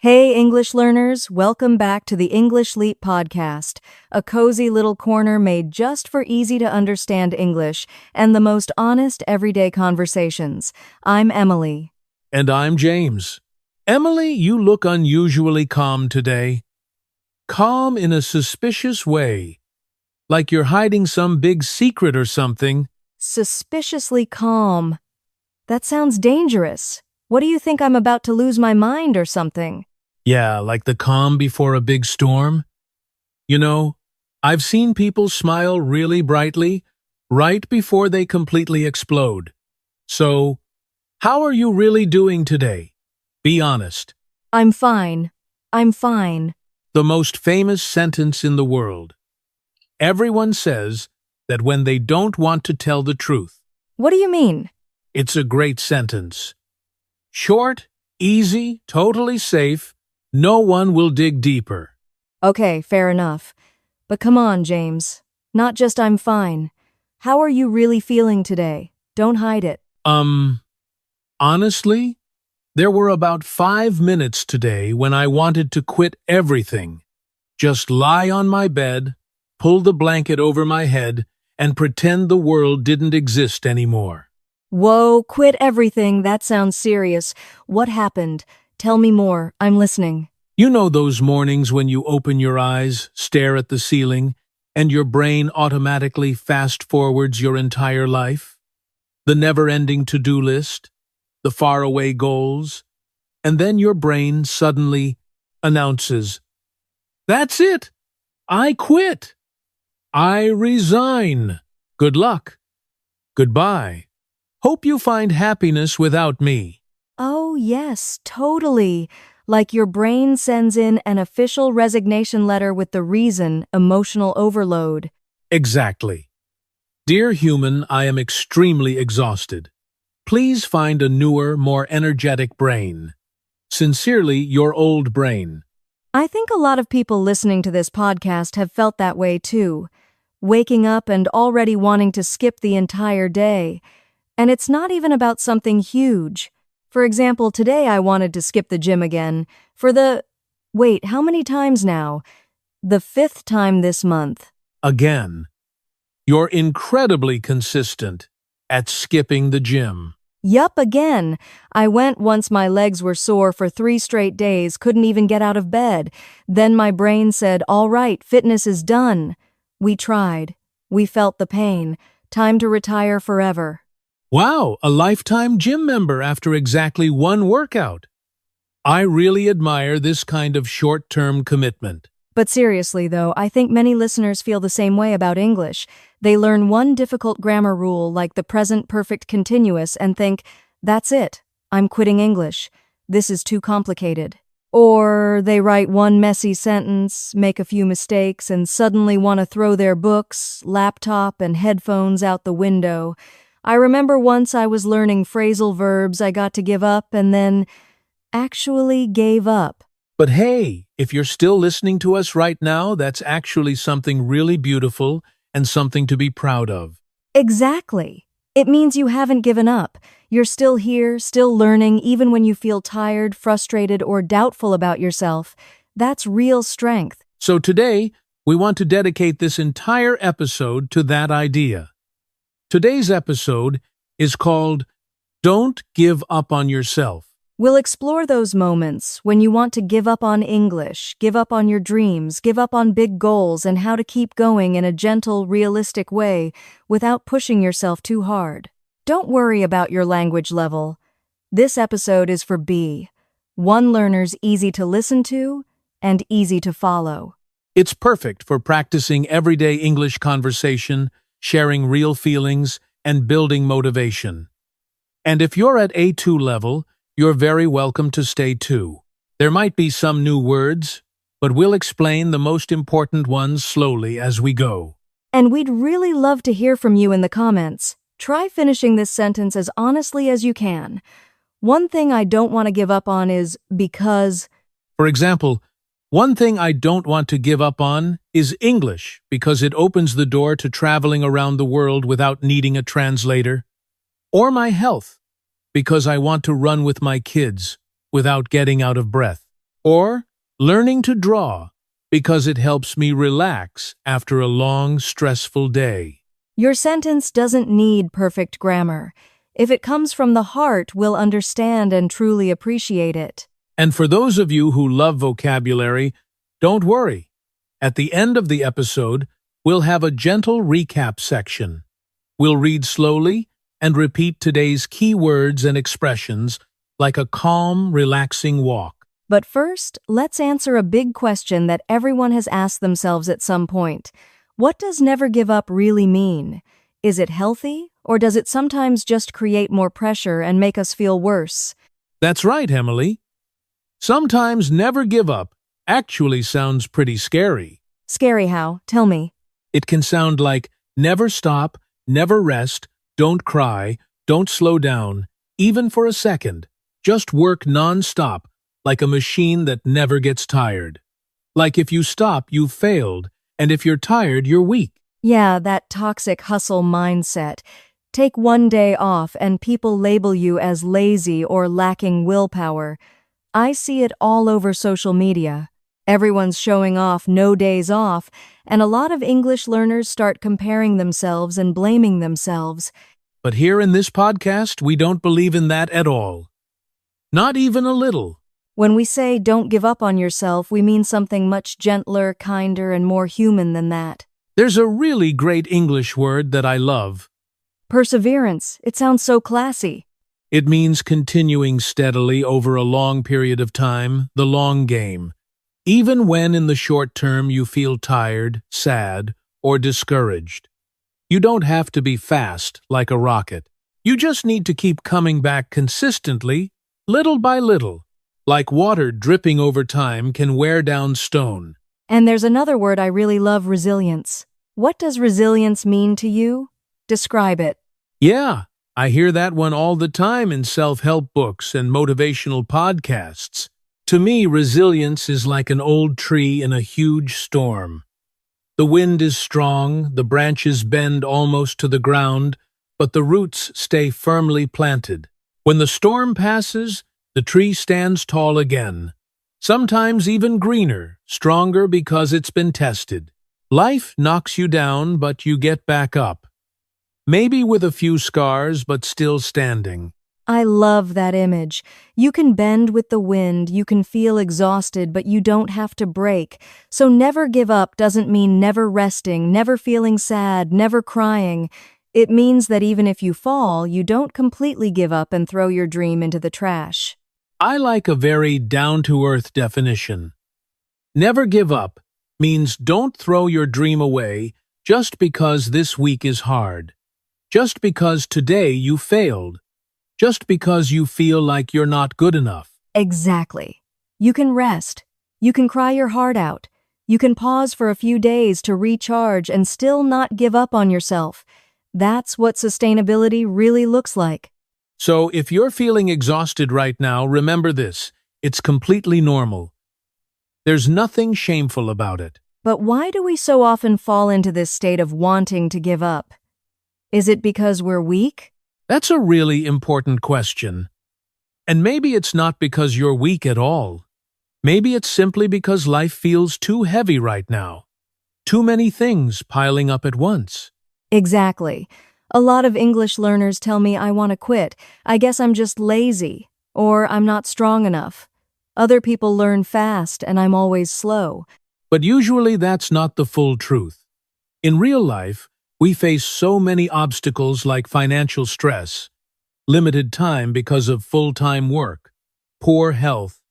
Hey, English learners, welcome back to the English Leap podcast, a cozy little corner made just for easy to understand English and the most honest everyday conversations. I'm Emily. And I'm James. Emily, you look unusually calm today. Calm in a suspicious way, like you're hiding some big secret or something. Suspiciously calm. That sounds dangerous. What do you think, I'm about to lose my mind or something? Yeah, like the calm before a big storm. You know, I've seen people smile really brightly right before they completely explode. So, how are you really doing today? Be honest. I'm fine. I'm fine. The most famous sentence in the world. Everyone says that when they don't want to tell the truth. What do you mean? It's a great sentence. Short, easy, totally safe. No one will dig deeper. Okay, fair enough. But come on, James. Not just I'm fine. How are you really feeling today? Don't hide it. Honestly, there were about 5 minutes today when I wanted to quit everything. Just lie on my bed, pull the blanket over my head, and pretend the world didn't exist anymore. Whoa, quit everything. That sounds serious. What happened? Tell me more. I'm listening. You know those mornings when you open your eyes, stare at the ceiling, and your brain automatically fast-forwards your entire life? The never-ending to-do list, the faraway goals, and then your brain suddenly announces, "That's it! I quit! I resign! Good luck! Goodbye! Hope you find happiness without me." Oh, yes, totally. Like your brain sends in an official resignation letter with the reason, emotional overload. Exactly. Dear human, I am extremely exhausted. Please find a newer, more energetic brain. Sincerely, your old brain. I think a lot of people listening to this podcast have felt that way too. Waking up and already wanting to skip the entire day. And it's not even about something huge. For example, today I wanted to skip the gym again wait, how many times now? The 5th time this month. Again. You're incredibly consistent at skipping the gym. Yup, again. I went once my legs were sore for 3 straight days, couldn't even get out of bed. Then my brain said, all right, fitness is done. We tried. We felt the pain. Time to retire forever. Wow, a lifetime gym member after exactly one workout. I really admire this kind of short-term commitment. But seriously, though, I think many listeners feel the same way about English. They learn one difficult grammar rule like the present perfect continuous and think, that's it, I'm quitting English. This is too complicated. Or they write one messy sentence, make a few mistakes, and suddenly want to throw their books, laptop, and headphones out the window. I remember once I was learning phrasal verbs, I got to give up and then actually gave up. But hey, if you're still listening to us right now, that's actually something really beautiful and something to be proud of. Exactly. It means you haven't given up. You're still here, still learning, even when you feel tired, frustrated, or doubtful about yourself. That's real strength. So today, we want to dedicate this entire episode to that idea. Today's episode is called Don't Give Up on Yourself. We'll explore those moments when you want to give up on English, give up on your dreams, give up on big goals, and how to keep going in a gentle, realistic way without pushing yourself too hard. Don't worry about your language level. This episode is for B1 learners, easy to listen to and easy to follow. It's perfect for practicing everyday English conversation, sharing real feelings, and building motivation. And if you're at A2 level, you're very welcome to stay too. There might be some new words, but we'll explain the most important ones slowly as we go. And we'd really love to hear from you in the comments. Try finishing this sentence as honestly as you can. One thing I don't want to give up on is because... For example, one thing I don't want to give up on is English because it opens the door to traveling around the world without needing a translator. Or my health, because I want to run with my kids without getting out of breath. Or learning to draw because it helps me relax after a long, stressful day. Your sentence doesn't need perfect grammar. If it comes from the heart, we'll understand and truly appreciate it. And for those of you who love vocabulary, don't worry. At the end of the episode, we'll have a gentle recap section. We'll read slowly and repeat today's key words and expressions like a calm, relaxing walk. But first, let's answer a big question that everyone has asked themselves at some point. What does never give up really mean? Is it healthy, or does it sometimes just create more pressure and make us feel worse? That's right, Emily. Sometimes never give up actually sounds pretty scary. Scary how? Tell me. It can sound like never stop, never rest, don't cry, don't slow down, even for a second. Just work non-stop, like a machine that never gets tired. Like if you stop, you've failed, and if you're tired, you're weak. Yeah, that toxic hustle mindset. Take one day off and people label you as lazy or lacking willpower. I see it all over social media. Everyone's showing off no days off, and a lot of English learners start comparing themselves and blaming themselves. But here in this podcast, we don't believe in that at all. Not even a little. When we say don't give up on yourself, we mean something much gentler, kinder, and more human than that. There's a really great English word that I love. Perseverance. It sounds so classy. It means continuing steadily over a long period of time, the long game. Even when in the short term you feel tired, sad, or discouraged. You don't have to be fast like a rocket. You just need to keep coming back consistently, little by little. Like water dripping over time can wear down stone. And there's another word I really love, resilience. What does resilience mean to you? Describe it. Yeah, I hear that one all the time in self-help books and motivational podcasts. To me, resilience is like an old tree in a huge storm. The wind is strong, the branches bend almost to the ground, but the roots stay firmly planted. When the storm passes, the tree stands tall again, sometimes even greener, stronger because it's been tested. Life knocks you down, but you get back up. Maybe with a few scars, but still standing. I love that image. You can bend with the wind, you can feel exhausted, but you don't have to break. So never give up doesn't mean never resting, never feeling sad, never crying. It means that even if you fall, you don't completely give up and throw your dream into the trash. I like a very down-to-earth definition. Never give up means don't throw your dream away just because this week is hard. Just because today you failed. Just because you feel like you're not good enough. Exactly. You can rest. You can cry your heart out. You can pause for a few days to recharge and still not give up on yourself. That's what sustainability really looks like. So if you're feeling exhausted right now, remember this. It's completely normal. There's nothing shameful about it. But why do we so often fall into this state of wanting to give up? Is it because we're weak? That's a really important question. And maybe it's not because you're weak at all. Maybe it's simply because life feels too heavy right now. Too many things piling up at once. Exactly. A lot of English learners tell me I want to quit. I guess I'm just lazy, or I'm not strong enough. Other people learn fast and I'm always slow. But usually that's not the full truth. In real life, we face so many obstacles like financial stress, limited time because of full-time work, poor health,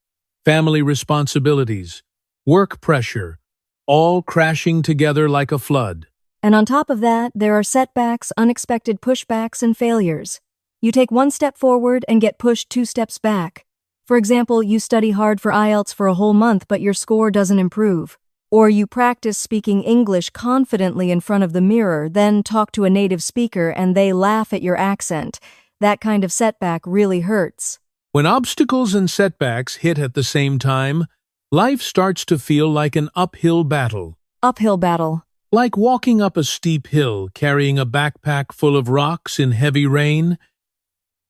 family responsibilities, work pressure, all crashing together like a flood. And on top of that, there are setbacks, unexpected pushbacks, and failures. You take one step forward and get pushed 2 steps back. For example, you study hard for IELTS for a whole month, but your score doesn't improve. Or you practice speaking English confidently in front of the mirror, then talk to a native speaker and they laugh at your accent. That kind of setback really hurts. When obstacles and setbacks hit at the same time, life starts to feel like an uphill battle. Uphill battle. Like walking up a steep hill carrying a backpack full of rocks in heavy rain.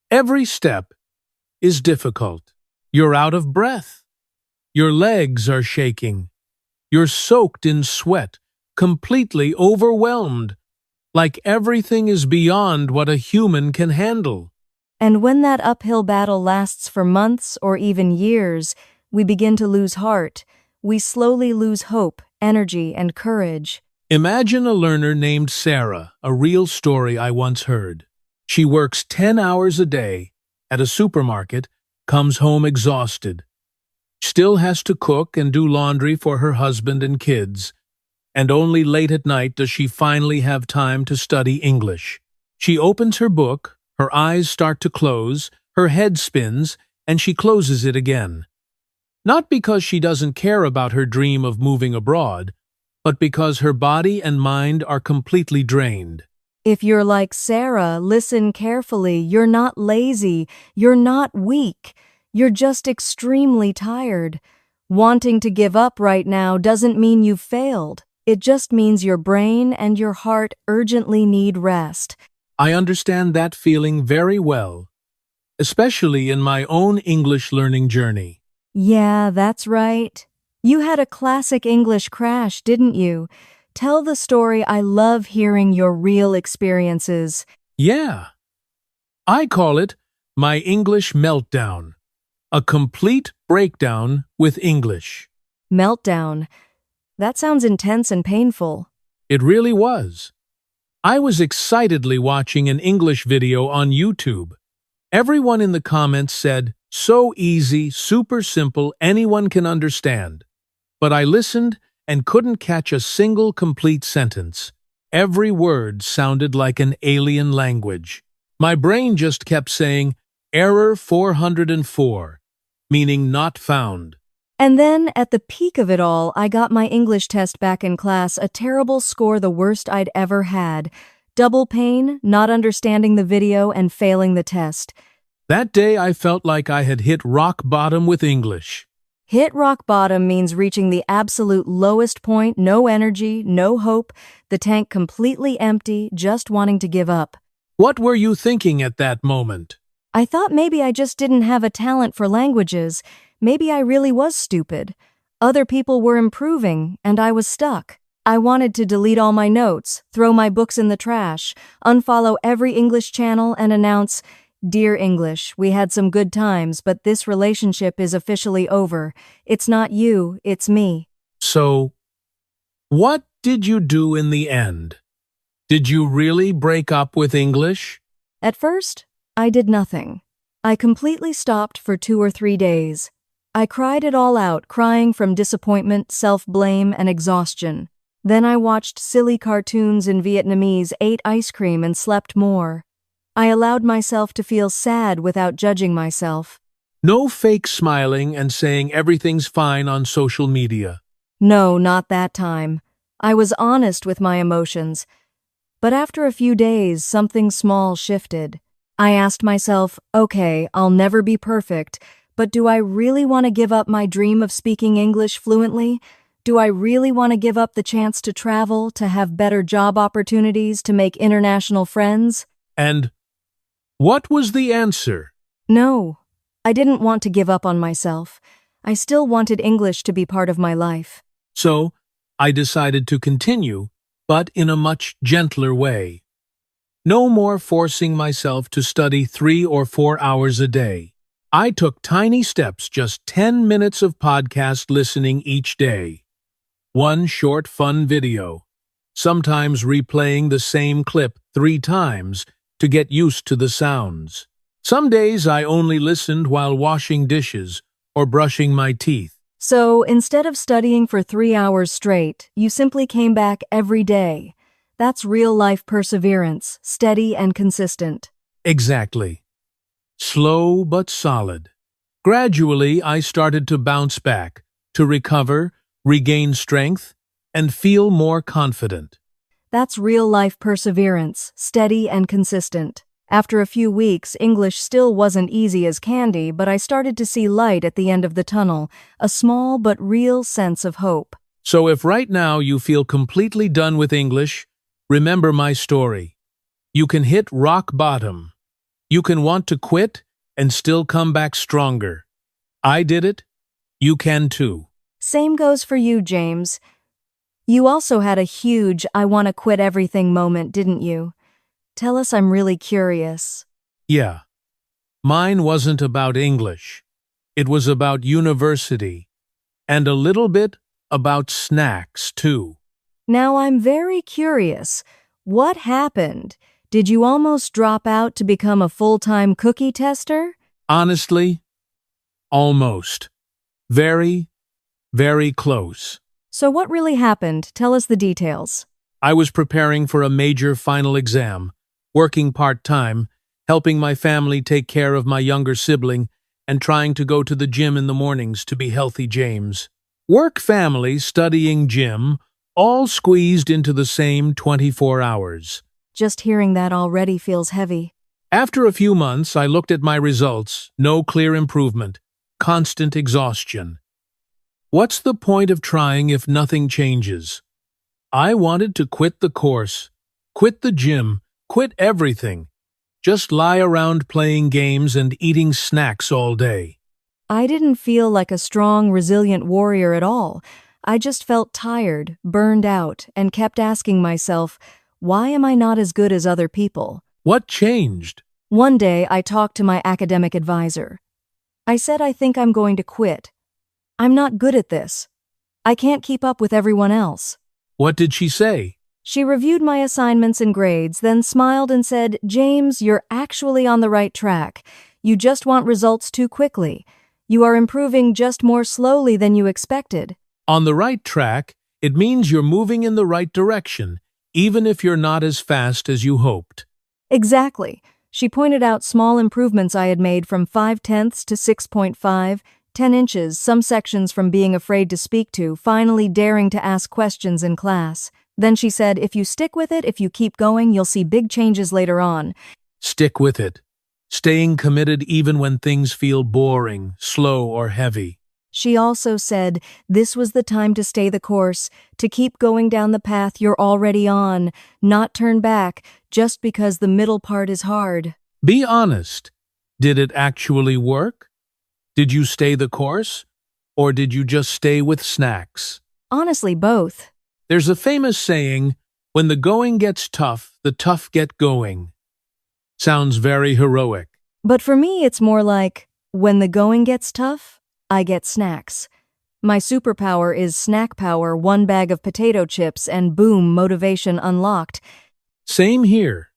Every step is difficult. You're out of breath. Your legs are shaking. You're soaked in sweat, completely overwhelmed, like everything is beyond what a human can handle. And when that uphill battle lasts for months or even years, we begin to lose heart. We slowly lose hope, energy, and courage. Imagine a learner named Sarah, a real story I once heard. She works 10 hours a day at a supermarket, comes home exhausted, still has to cook and do laundry for her husband and kids, and only late at night does she finally have time to study English. She opens her book, her eyes start to close, her head spins, and she closes it again. Not because she doesn't care about her dream of moving abroad, but because her body and mind are completely drained. If you're like Sarah, listen carefully. You're not lazy. You're not weak. You're just extremely tired. Wanting to give up right now doesn't mean you've failed. It just means your brain and your heart urgently need rest. I understand that feeling very well, especially in my own English learning journey. Yeah, that's right. You had a classic English crash, didn't you? Tell the story. I love hearing your real experiences. Yeah, I call it my English meltdown. A complete breakdown with English. Meltdown. That sounds intense and painful. It really was. I was excitedly watching an English video on YouTube. Everyone in the comments said, "So easy, super simple, anyone can understand." But I listened and couldn't catch a single complete sentence. Every word sounded like an alien language. My brain just kept saying, "Error 404, meaning not found." And then, at the peak of it all, I got my English test back in class, a terrible score, the worst I'd ever had. Double pain, not understanding the video, and failing the test. That day I felt like I had hit rock bottom with English. Hit rock bottom means reaching the absolute lowest point, no energy, no hope, the tank completely empty, just wanting to give up. What were you thinking at that moment? I thought maybe I just didn't have a talent for languages. Maybe I really was stupid. Other people were improving, and I was stuck. I wanted to delete all my notes, throw my books in the trash, unfollow every English channel, and announce, "Dear English, we had some good times, but this relationship is officially over. It's not you, it's me." So, what did you do in the end? Did you really break up with English? At first, I did nothing. I completely stopped for 2 or 3 days. I cried it all out, crying from disappointment, self-blame, and exhaustion. Then I watched silly cartoons in Vietnamese, ate ice cream, and slept more. I allowed myself to feel sad without judging myself. No fake smiling and saying everything's fine on social media. No, not that time. I was honest with my emotions. But after a few days, something small shifted. I asked myself, okay, I'll never be perfect, but do I really want to give up my dream of speaking English fluently? Do I really want to give up the chance to travel, to have better job opportunities, to make international friends? And what was the answer? No, I didn't want to give up on myself. I still wanted English to be part of my life. So, I decided to continue, but in a much gentler way. No more forcing myself to study 3 or 4 hours a day. I took tiny steps, just 10 minutes of podcast listening each day. One short fun video, sometimes replaying the same clip 3 times to get used to the sounds. Some days I only listened while washing dishes or brushing my teeth. So instead of studying for 3 hours straight, you simply came back every day. That's real-life perseverance, steady and consistent. Exactly. Slow but solid. Gradually, I started to bounce back, to recover, regain strength, and feel more confident. That's real-life perseverance, steady and consistent. After a few weeks, English still wasn't easy as candy, but I started to see light at the end of the tunnel, a small but real sense of hope. So if right now you feel completely done with English, remember my story. You can hit rock bottom. You can want to quit and still come back stronger. I did it, You can too. Same goes for you, James. You also had a huge I want to quit everything moment, didn't you? Tell us, I'm really curious. Yeah. Mine wasn't about English. It was about university. And a little bit about snacks, too. Now I'm very curious. What happened? Did you almost drop out to become a full-time cookie tester? Honestly, almost. Very, very close. So what really happened? Tell us the details. I was preparing for a major final exam, working part-time, helping my family take care of my younger sibling, and trying to go to the gym in the mornings to be healthy James. Work, family, studying, gym, all squeezed into the same 24 hours. Just hearing that already feels heavy. After a few months, I looked at my results. No clear improvement. Constant exhaustion. What's the point of trying if nothing changes? I wanted to quit the course, quit the gym, quit everything. Just lie around playing games and eating snacks all day. I didn't feel like a strong, resilient warrior at all. I just felt tired, burned out, and kept asking myself, why am I not as good as other people? What changed? One day, I talked to my academic advisor. I said I think I'm going to quit. I'm not good at this. I can't keep up with everyone else. What did she say? She reviewed my assignments and grades, then smiled and said, James, you're actually on the right track. You just want results too quickly. You are improving just more slowly than you expected. On the right track, it means you're moving in the right direction, even if you're not as fast as you hoped. Exactly. She pointed out small improvements I had made from 5/10 to 6.5, 10 inches, some sections from being afraid to speak to, finally daring to ask questions in class. Then she said, if you stick with it, if you keep going, you'll see big changes later on. Stick with it. Staying committed even when things feel boring, slow, or heavy. She also said this was the time to stay the course, to keep going down the path you're already on, not turn back just because the middle part is hard. Be honest. Did it actually work? Did you stay the course? Or did you just stay with snacks? Honestly, both. There's a famous saying, when the going gets tough, the tough get going. Sounds very heroic. But for me, it's more like, when the going gets tough, I get snacks. My superpower is snack power, 1 bag of potato chips, and boom, motivation unlocked. Same here.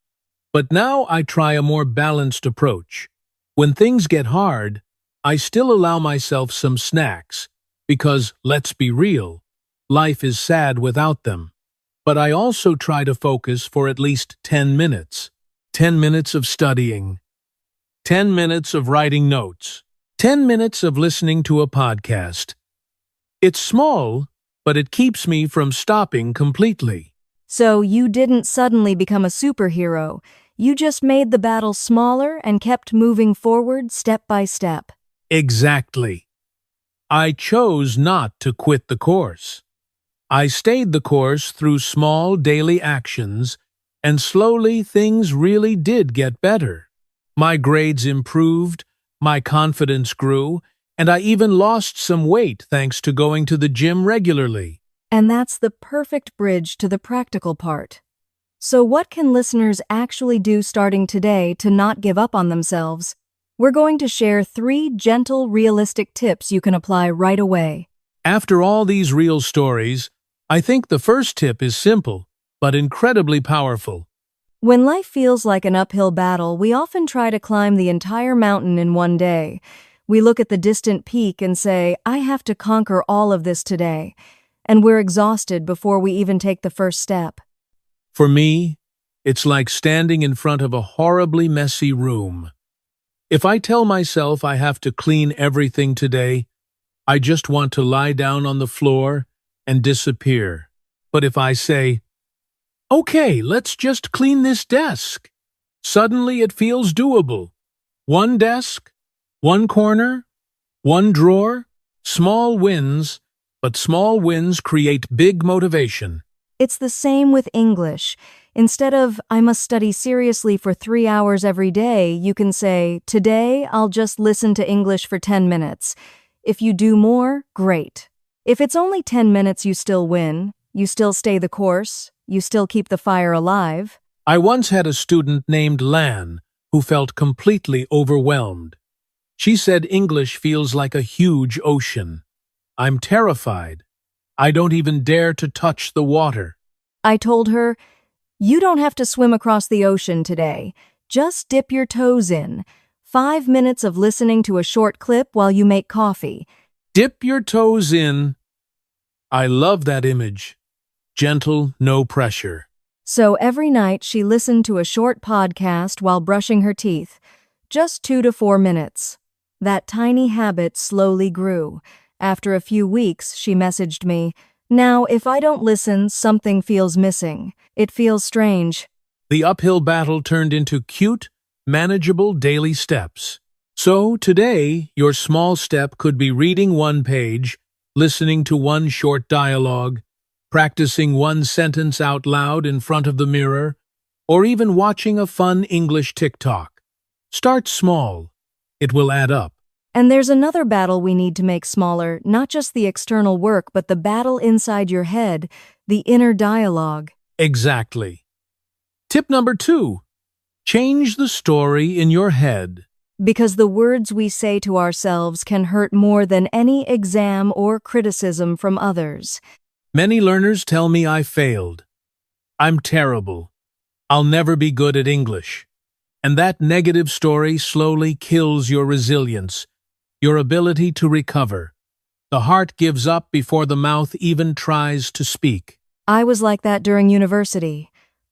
But now I try a more balanced approach. When things get hard, I still allow myself some snacks, because, let's be real, life is sad without them. But I also try to focus for at least 10 minutes. 10 minutes of studying. 10 minutes of writing notes. 10 minutes of listening to a podcast. It's small, but it keeps me from stopping completely. So you didn't suddenly become a superhero. You just made the battle smaller and kept moving forward step by step. Exactly. I chose not to quit the course. I stayed the course through small daily actions, and slowly things really did get better. My grades improved, my confidence grew, and I even lost some weight thanks to going to the gym regularly. And that's the perfect bridge to the practical part. So what can listeners actually do starting today to not give up on themselves? We're going to share 3 gentle, realistic tips you can apply right away. After all these real stories, I think the first tip is simple, but incredibly powerful. When life feels like an uphill battle, we often try to climb the entire mountain in one day. We look at the distant peak and say, I have to conquer all of this today. And we're exhausted before we even take the first step. For me, it's like standing in front of a horribly messy room. If I tell myself I have to clean everything today, I just want to lie down on the floor and disappear. But if I say, okay, let's just clean this desk, suddenly it feels doable. 1 desk, 1 corner, 1 drawer, small wins, but small wins create big motivation. It's the same with English. Instead of, I must study seriously for 3 hours every day, you can say, today I'll just listen to English for 10 minutes. If you do more, great. If it's only 10 minutes, you still win. You still stay the course. You still keep the fire alive. I once had a student named Lan who felt completely overwhelmed. She said English feels like a huge ocean. I'm terrified. I don't even dare to touch the water. I told her, you don't have to swim across the ocean today. Just dip your toes in. 5 minutes of listening to a short clip while you make coffee. Dip your toes in. I love that image. Gentle, no pressure. So every night she listened to a short podcast while brushing her teeth. Just 2 to 4 minutes. That tiny habit slowly grew. After a few weeks, she messaged me, "Now, if I don't listen, something feels missing. It feels strange." The uphill battle turned into cute, manageable daily steps. So, today, your small step could be reading one page, listening to one short dialogue, practicing one sentence out loud in front of the mirror, or even watching a fun English TikTok. Start small. It will add up. And there's another battle we need to make smaller, not just the external work, but the battle inside your head, the inner dialogue. Exactly. Tip number 2. Change the story in your head. Because the words we say to ourselves can hurt more than any exam or criticism from others. Many learners tell me I failed. I'm terrible. I'll never be good at English. And that negative story slowly kills your resilience, your ability to recover. The heart gives up before the mouth even tries to speak. I was like that during university.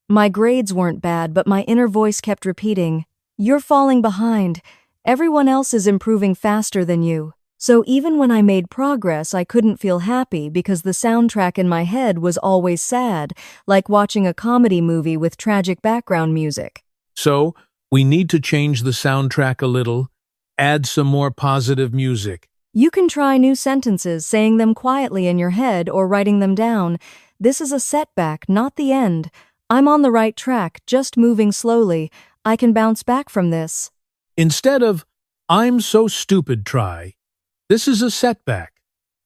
My grades weren't bad, but my inner voice kept repeating, "You're falling behind. Everyone else is improving faster than you." So even when I made progress, I couldn't feel happy because the soundtrack in my head was always sad, like watching a comedy movie with tragic background music. So, we need to change the soundtrack a little, add some more positive music. You can try new sentences, saying them quietly in your head or writing them down. This is a setback, not the end. I'm on the right track, just moving slowly. I can bounce back from this. Instead of, "I'm so stupid," try, "This is a setback.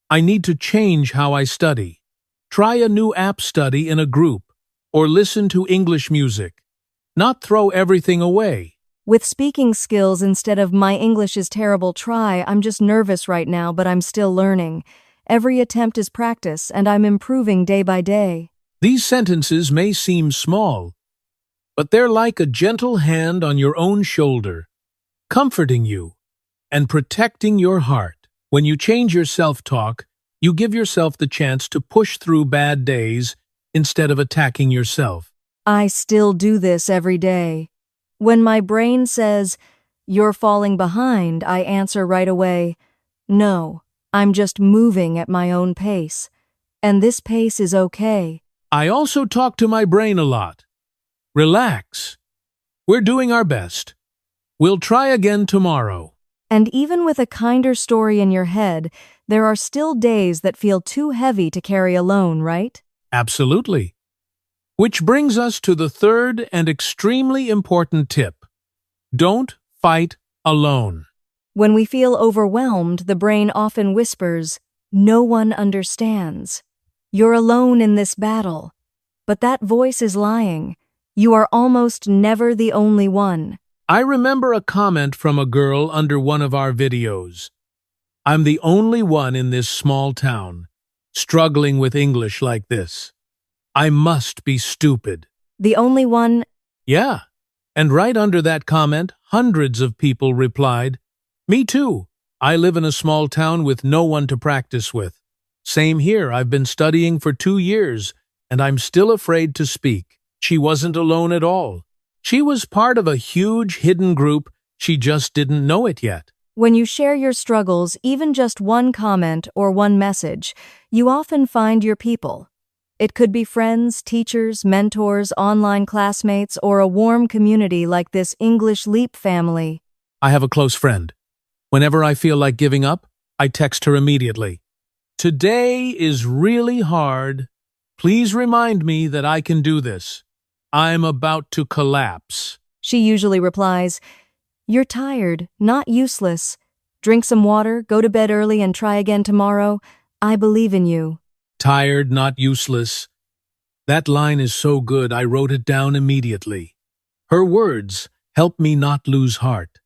I need to change how I study." Try a new app study in a group, or listen to English music. Not throw everything away. With speaking skills, instead of "my English is terrible," try "I'm just nervous right now, but I'm still learning." Every attempt is practice, and I'm improving day by day. These sentences may seem small, but they're like a gentle hand on your own shoulder, comforting you and protecting your heart. When you change your self-talk, you give yourself the chance to push through bad days instead of attacking yourself. I still do this every day. When my brain says, "You're falling behind," I answer right away, "No, I'm just moving at my own pace. And this pace is okay." I also talk to my brain a lot. Relax. We're doing our best. We'll try again tomorrow. And even with a kinder story in your head, there are still days that feel too heavy to carry alone, right? Absolutely. Which brings us to the third and extremely important tip. Don't fight alone. When we feel overwhelmed, the brain often whispers, "No one understands. You're alone in this battle." But that voice is lying. You are almost never the only one. I remember a comment from a girl under one of our videos. "I'm the only one in this small town, struggling with English like this. I must be stupid." The only one. Yeah. And right under that comment, hundreds of people replied, "Me too. I live in a small town with no one to practice with. Same here. I've been studying for 2 years, and I'm still afraid to speak." She wasn't alone at all. She was part of a huge hidden group. She just didn't know it yet. When you share your struggles, even just one comment or one message, you often find your people. It could be friends, teachers, mentors, online classmates, or a warm community like this English Leap family. I have a close friend. Whenever I feel like giving up, I text her immediately. "Today is really hard. Please remind me that I can do this. I'm about to collapse." She usually replies, "You're tired, not useless. Drink some water, go to bed early, and try again tomorrow. I believe in you. Tired, not useless. That line is so good I wrote it down immediately. Her words help me not lose heart.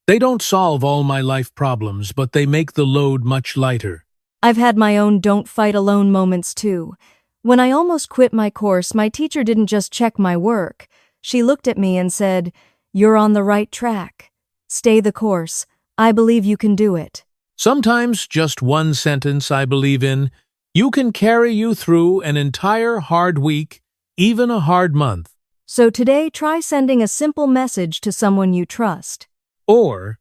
They don't solve all my life problems, but they make the load much lighter. I've had my own don't fight alone moments too. When I almost quit my course, my teacher didn't just check my work. She looked at me and said, "You're on the right track. Stay the course. I believe you can do it." Sometimes just one sentence I believe in, you can carry you through an entire hard week, even a hard month. So today, try sending a simple message to someone you trust. Or,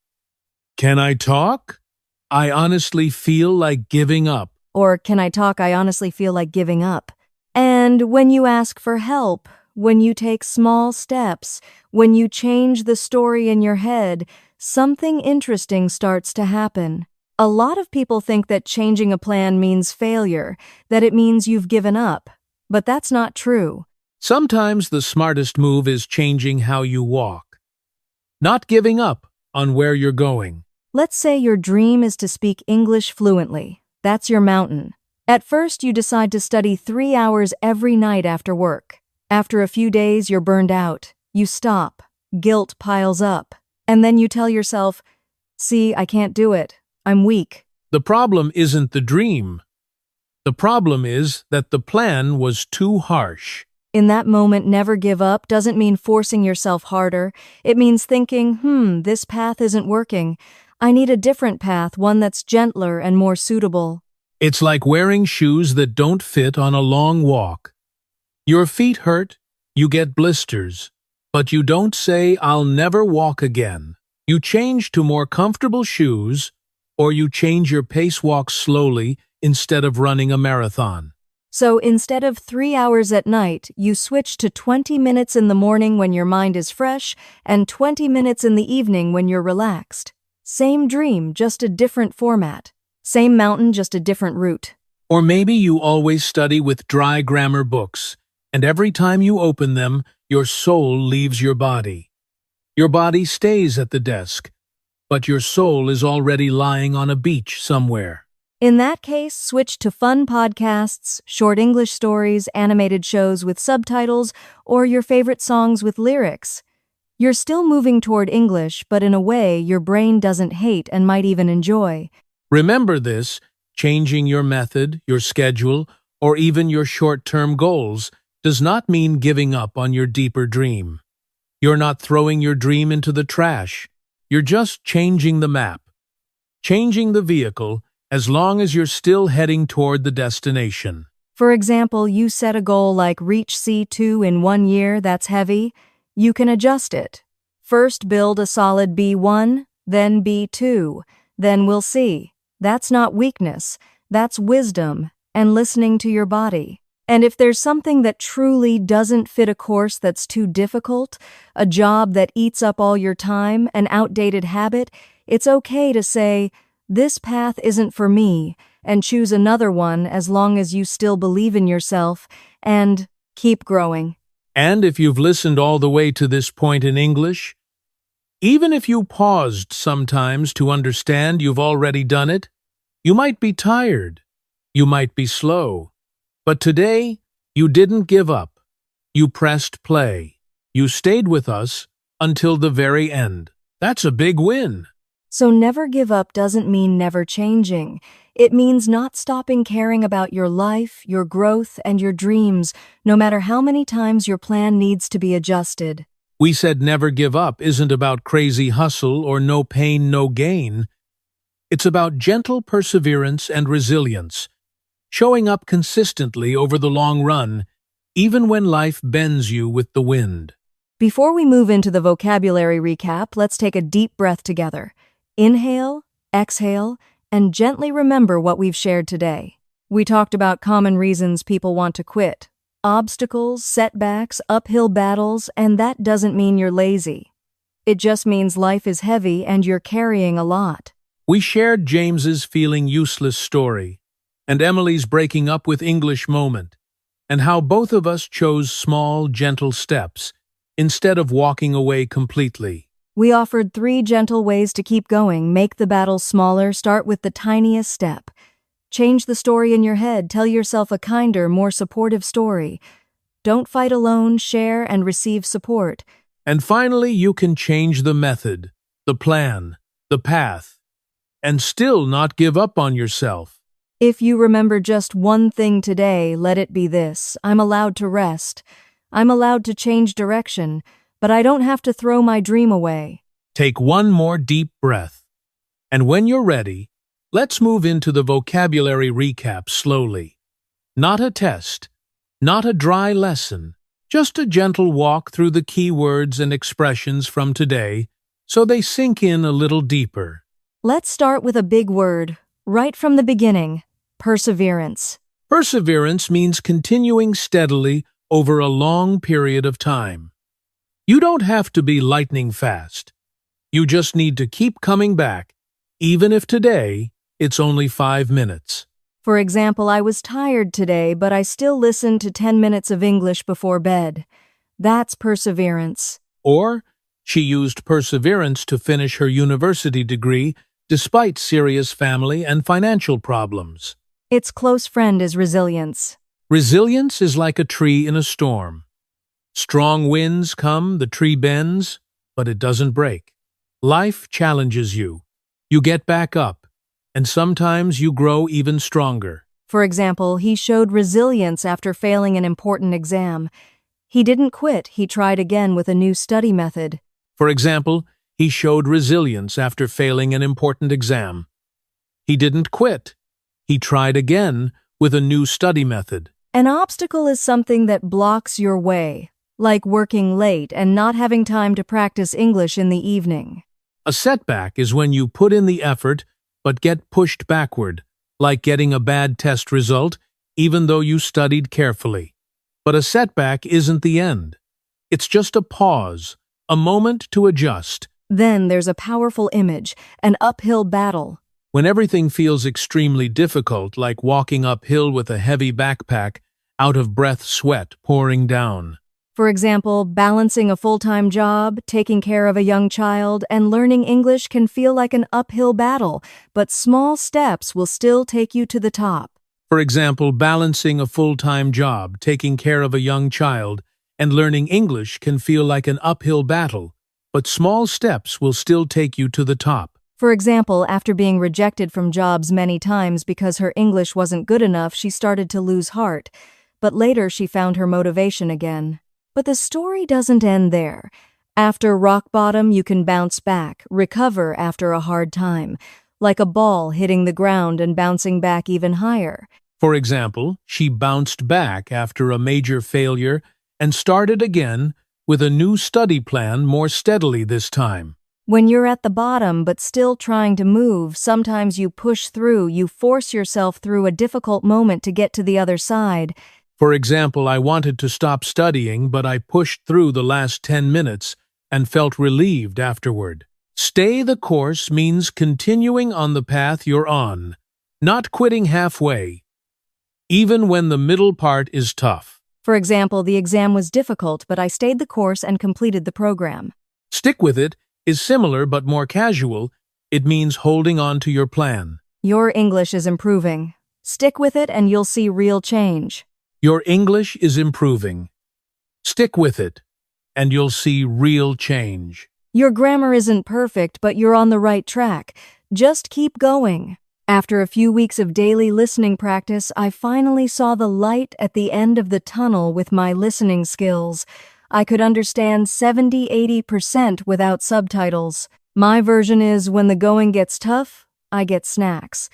can I talk? I honestly feel like giving up. Or, can I talk? I honestly feel like giving up. And when you ask for help, when you take small steps, when you change the story in your head, something interesting starts to happen. A lot of people think that changing a plan means failure, that it means you've given up. But that's not true. Sometimes the smartest move is changing how you walk. Not giving up on where you're going. Let's say your dream is to speak English fluently. That's your mountain. At first, you decide to study 3 hours every night after work. After a few days, you're burned out. You stop. Guilt piles up. And then you tell yourself, "See, I can't do it. I'm weak." The problem isn't the dream. The problem is that the plan was too harsh. In that moment, never give up doesn't mean forcing yourself harder. It means thinking, this path isn't working. I need a different path, one that's gentler and more suitable. It's like wearing shoes that don't fit on a long walk. Your feet hurt, you get blisters, but you don't say, "I'll never walk again." You change to more comfortable shoes, or you change your pace walk slowly instead of running a marathon. So instead of 3 hours at night, you switch to 20 minutes in the morning when your mind is fresh and 20 minutes in the evening when you're relaxed. Same dream, just a different format. Same mountain, just a different route. Or maybe you always study with dry grammar books, and every time you open them, your soul leaves your body. Your body stays at the desk, but your soul is already lying on a beach somewhere. In that case, switch to fun podcasts, short English stories, animated shows with subtitles, or your favorite songs with lyrics. You're still moving toward English, but in a way your brain doesn't hate and might even enjoy. Remember this, changing your method, your schedule, or even your short-term goals does not mean giving up on your deeper dream. You're not throwing your dream into the trash. You're just changing the map, changing the vehicle, as long as you're still heading toward the destination. For example, you set a goal like reach C2 in 1 year. That's heavy. You can adjust it. First build a solid B1, then B2, then we'll see. That's not weakness, that's wisdom and listening to your body. And if there's something that truly doesn't fit a course that's too difficult, a job that eats up all your time, an outdated habit, it's okay to say, "This path isn't for me," and choose another one as long as you still believe in yourself and keep growing. And if you've listened all the way to this point in English, even if you paused sometimes to understand you've already done it, you might be tired, you might be slow, but today you didn't give up. You pressed play. You stayed with us until the very end. That's a big win. So never give up doesn't mean never changing. It means not stopping caring about your life, your growth, and your dreams, no matter how many times your plan needs to be adjusted. We said never give up isn't about crazy hustle or no pain, no gain. It's about gentle perseverance and resilience, showing up consistently over the long run, even when life bends you with the wind. Before we move into the vocabulary recap, let's take a deep breath together. Inhale, exhale, and gently remember what we've shared today. We talked about common reasons people want to quit. Obstacles, setbacks, uphill battles, and that doesn't mean you're lazy. It just means life is heavy and you're carrying a lot. We shared James's feeling useless story, and Emily's breaking up with English moment, and how both of us chose small, gentle steps instead of walking away completely. We offered 3 gentle ways to keep going. Make the battle smaller, start with the tiniest step. Change the story in your head, tell yourself a kinder, more supportive story. Don't fight alone, share and receive support. And finally, you can change the method, the plan, the path, and still not give up on yourself. If you remember just one thing today, let it be this: I'm allowed to rest. I'm allowed to change direction, but I don't have to throw my dream away. Take one more deep breath. And when you're ready, let's move into the vocabulary recap slowly. Not a test, not a dry lesson, just a gentle walk through the key words and expressions from today so they sink in a little deeper. Let's start with a big word, right from the beginning: perseverance. Perseverance means continuing steadily over a long period of time. You don't have to be lightning fast. You just need to keep coming back, even if today it's only 5 minutes. For example, I was tired today, but I still listened to 10 minutes of English before bed. That's perseverance. Or, she used perseverance to finish her university degree despite serious family and financial problems. Its close friend is resilience. Resilience is like a tree in a storm. Strong winds come, the tree bends, but it doesn't break. Life challenges you. You get back up, and sometimes you grow even stronger. For example, he showed resilience after failing an important exam. He didn't quit, he tried again with a new study method. For example, he showed resilience after failing an important exam. He didn't quit. He tried again with a new study method. An obstacle is something that blocks your way, like working late and not having time to practice English in the evening. A setback is when you put in the effort but get pushed backward, like getting a bad test result even though you studied carefully. But a setback isn't the end. It's just a pause, a moment to adjust. Then there's a powerful image, an uphill battle. When everything feels extremely difficult, like walking uphill with a heavy backpack, out-of-breath sweat pouring down. For example, balancing a full-time job, taking care of a young child, and learning English can feel like an uphill battle, but small steps will still take you to the top. For example, balancing a full-time job, taking care of a young child, and learning English can feel like an uphill battle, but small steps will still take you to the top. For example, after being rejected from jobs many times because her English wasn't good enough, she started to lose heart, but later she found her motivation again. But the story doesn't end there. After rock bottom, you can bounce back, recover after a hard time, like a ball hitting the ground and bouncing back even higher. For example, she bounced back after a major failure and started again with a new study plan more steadily this time. When you're at the bottom but still trying to move, sometimes you push through, you force yourself through a difficult moment to get to the other side. For example, I wanted to stop studying, but I pushed through the last 10 minutes and felt relieved afterward. Stay the course means continuing on the path you're on, not quitting halfway, even when the middle part is tough. For example, the exam was difficult, but I stayed the course and completed the program. Stick with it is similar but more casual. It means holding on to your plan. Your English is improving. Stick with it and you'll see real change. Your English is improving. Stick with it, and you'll see real change. Your grammar isn't perfect, but you're on the right track. Just keep going. After a few weeks of daily listening practice, I finally saw the light at the end of the tunnel with my listening skills. I could understand 70–80% without subtitles. My version is, when the going gets tough, I get snacks.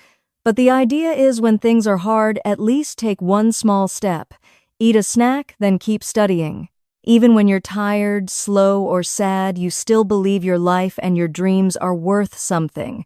But the idea is, when things are hard, at least take one small step. Eat a snack, then keep studying. Even when you're tired, slow, or sad, you still believe your life and your dreams are worth something.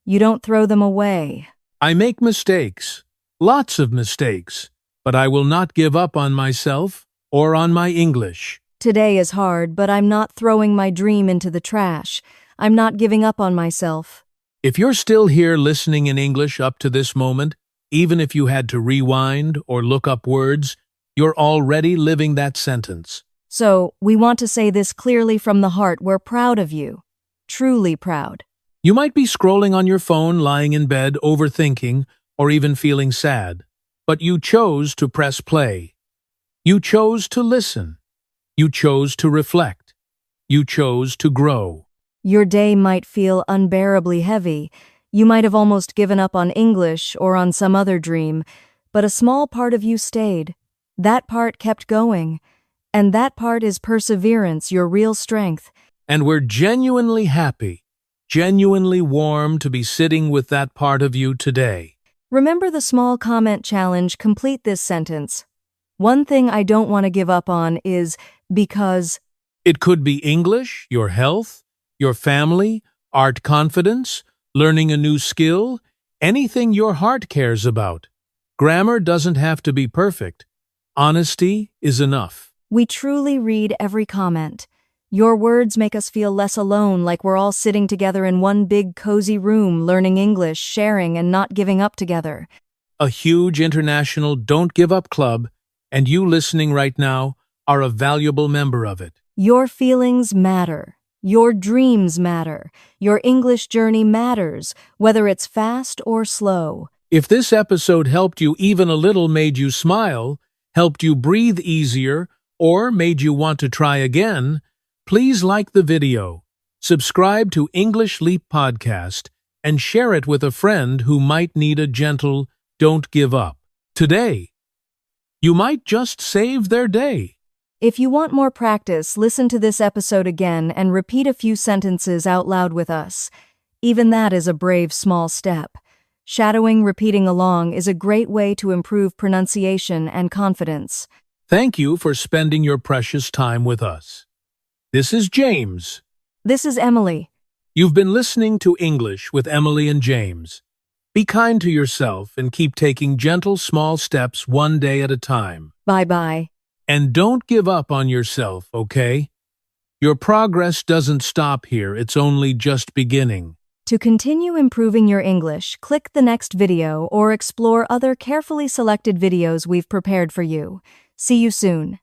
You don't throw them away. I make mistakes, lots of mistakes, but I will not give up on myself or on my English. Today is hard, but I'm not throwing my dream into the trash. I'm not giving up on myself. If you're still here listening in English up to this moment, even if you had to rewind or look up words, you're already living that sentence. So, we want to say this clearly from the heart: we're proud of you. Truly proud. You might be scrolling on your phone, lying in bed, overthinking, or even feeling sad. But you chose to press play. You chose to listen. You chose to reflect. You chose to grow. Your day might feel unbearably heavy. You might have almost given up on English or on some other dream, but a small part of you stayed. That part kept going. And that part is perseverance, your real strength. And we're genuinely happy, genuinely warm to be sitting with that part of you today. Remember the small comment challenge. Complete this sentence. One thing I don't want to give up on is because. It could be English, your health, your family, art confidence, learning a new skill, anything your heart cares about. Grammar doesn't have to be perfect. Honesty is enough. We truly read every comment. Your words make us feel less alone, like we're all sitting together in one big cozy room, learning English, sharing, and not giving up together. A huge international Don't Give Up Club, and you listening right now are a valuable member of it. Your feelings matter. Your dreams matter. Your English journey matters, whether it's fast or slow. If this episode helped you even a little, made you smile, helped you breathe easier, or made you want to try again, please like the video, subscribe to English Leap Podcast, and share it with a friend who might need a gentle "don't give up" today. You might just save their day. If you want more practice, listen to this episode again and repeat a few sentences out loud with us. Even that is a brave small step. Shadowing repeating along is a great way to improve pronunciation and confidence. Thank you for spending your precious time with us. This is James. This is Emily. You've been listening to English with Emily and James. Be kind to yourself and keep taking gentle small steps one day at a time. Bye-bye. And don't give up on yourself, okay? Your progress doesn't stop here, it's only just beginning. To continue improving your English, click the next video or explore other carefully selected videos we've prepared for you. See you soon.